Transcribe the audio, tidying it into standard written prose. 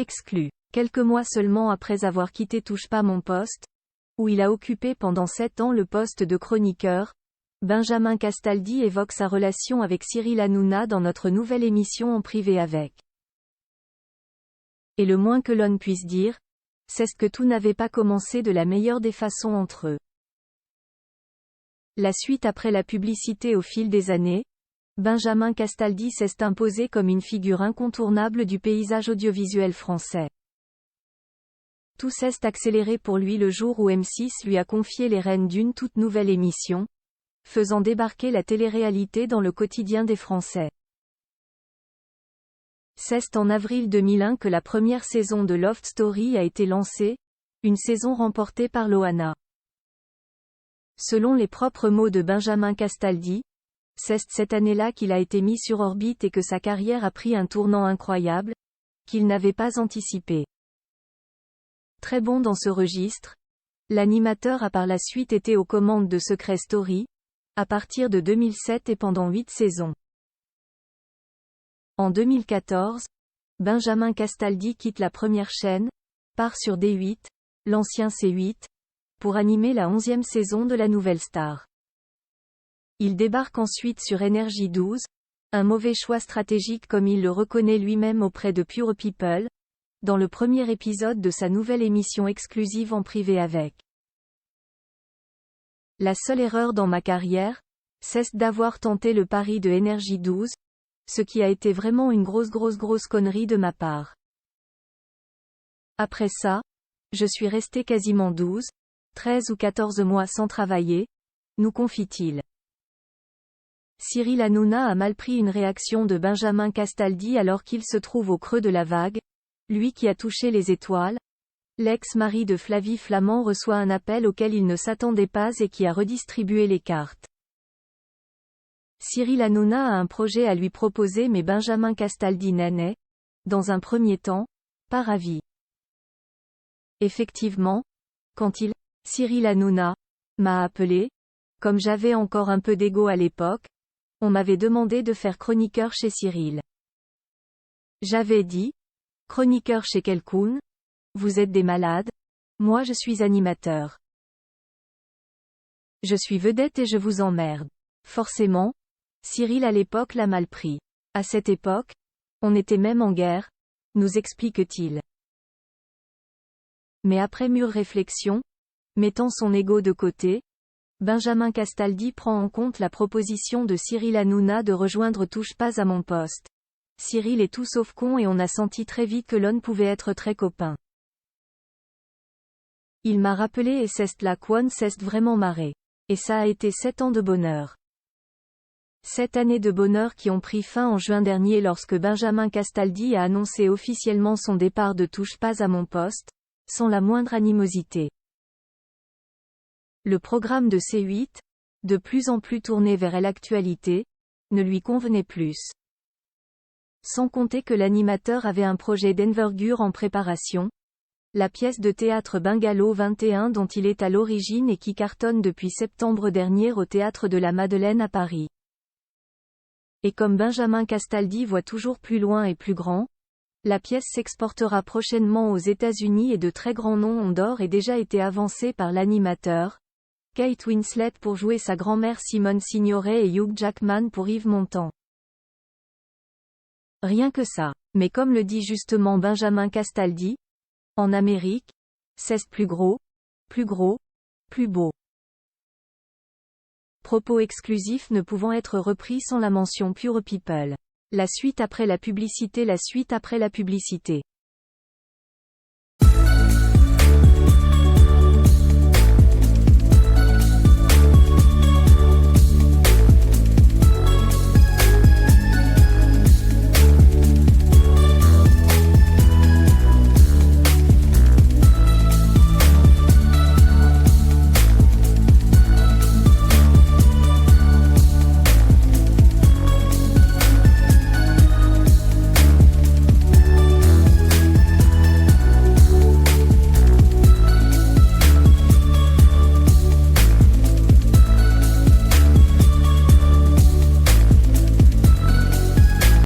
Exclu. Quelques mois seulement après avoir quitté Touche pas mon poste, où il a occupé pendant 7 ans le poste de chroniqueur, Benjamin Castaldi évoque sa relation avec Cyril Hanouna dans notre nouvelle émission En privé avec. Et le moins que l'on puisse dire, c'est que tout n'avait pas commencé de la meilleure des façons entre eux. La suite après la publicité au fil des années, Benjamin Castaldi s'est imposé comme une figure incontournable du paysage audiovisuel français. Tout s'est accéléré pour lui le jour où M6 lui a confié les rênes d'une toute nouvelle émission, faisant débarquer la télé-réalité dans le quotidien des Français. C'est en avril 2001 que la première saison de Love Story a été lancée, une saison remportée par Loana. Selon les propres mots de Benjamin Castaldi, c'est cette année-là qu'il a été mis sur orbite et que sa carrière a pris un tournant incroyable, qu'il n'avait pas anticipé. Très bon dans ce registre, l'animateur a par la suite été aux commandes de Secret Story, à partir de 2007 et pendant 8 saisons. En 2014, Benjamin Castaldi quitte la première chaîne, part sur D8, l'ancien C8, pour animer la 11e saison de La Nouvelle Star. Il débarque ensuite sur Énergie 12, un mauvais choix stratégique comme il le reconnaît lui-même auprès de Pure People, dans le premier épisode de sa nouvelle émission exclusive En privé avec. La seule erreur dans ma carrière, c'est d'avoir tenté le pari de Énergie 12, ce qui a été vraiment une grosse connerie de ma part. Après ça, je suis resté quasiment 12, 13 ou 14 mois sans travailler, nous confie-t-il. Cyril Hanouna a mal pris une réaction de Benjamin Castaldi alors qu'il se trouve au creux de la vague, lui qui a touché les étoiles. L'ex-mari de Flavie Flament reçoit un appel auquel il ne s'attendait pas et qui a redistribué les cartes. Cyril Hanouna a un projet à lui proposer mais Benjamin Castaldi n'est, dans un premier temps, pas ravi. Effectivement, quand Cyril Hanouna, m'a appelé, comme j'avais encore un peu d'ego à l'époque, on m'avait demandé de faire chroniqueur chez Cyril. J'avais dit, chroniqueur chez quelqu'un, vous êtes des malades, moi je suis animateur. Je suis vedette et je vous emmerde. Forcément, Cyril à l'époque l'a mal pris. À cette époque, on était même en guerre, nous explique-t-il. Mais après mûre réflexion, mettant son ego de côté, Benjamin Castaldi prend en compte la proposition de Cyril Hanouna de rejoindre Touche pas à mon poste. Cyril est tout sauf con et on a senti très vite que l'on pouvait être très copains. Il m'a rappelé et c'est là qu'on s'est vraiment marré. Et ça a été 7 ans de bonheur. 7 années de bonheur qui ont pris fin en juin dernier lorsque Benjamin Castaldi a annoncé officiellement son départ de Touche pas à mon poste, sans la moindre animosité. Le programme de C8, de plus en plus tourné vers l'actualité, ne lui convenait plus. Sans compter que l'animateur avait un projet d'envergure en préparation, la pièce de théâtre Bungalow 21 dont il est à l'origine et qui cartonne depuis septembre dernier au Théâtre de la Madeleine à Paris. Et comme Benjamin Castaldi voit toujours plus loin et plus grand, la pièce s'exportera prochainement aux États-Unis et de très grands noms ont d'ores et déjà été avancés par l'animateur, Kate Winslet pour jouer sa grand-mère Simone Signoret et Hugh Jackman pour Yves Montand. Rien que ça. Mais comme le dit justement Benjamin Castaldi, en Amérique, c'est plus gros, plus beau. Propos exclusifs ne pouvant être repris sans la mention Pure People. La suite après la publicité.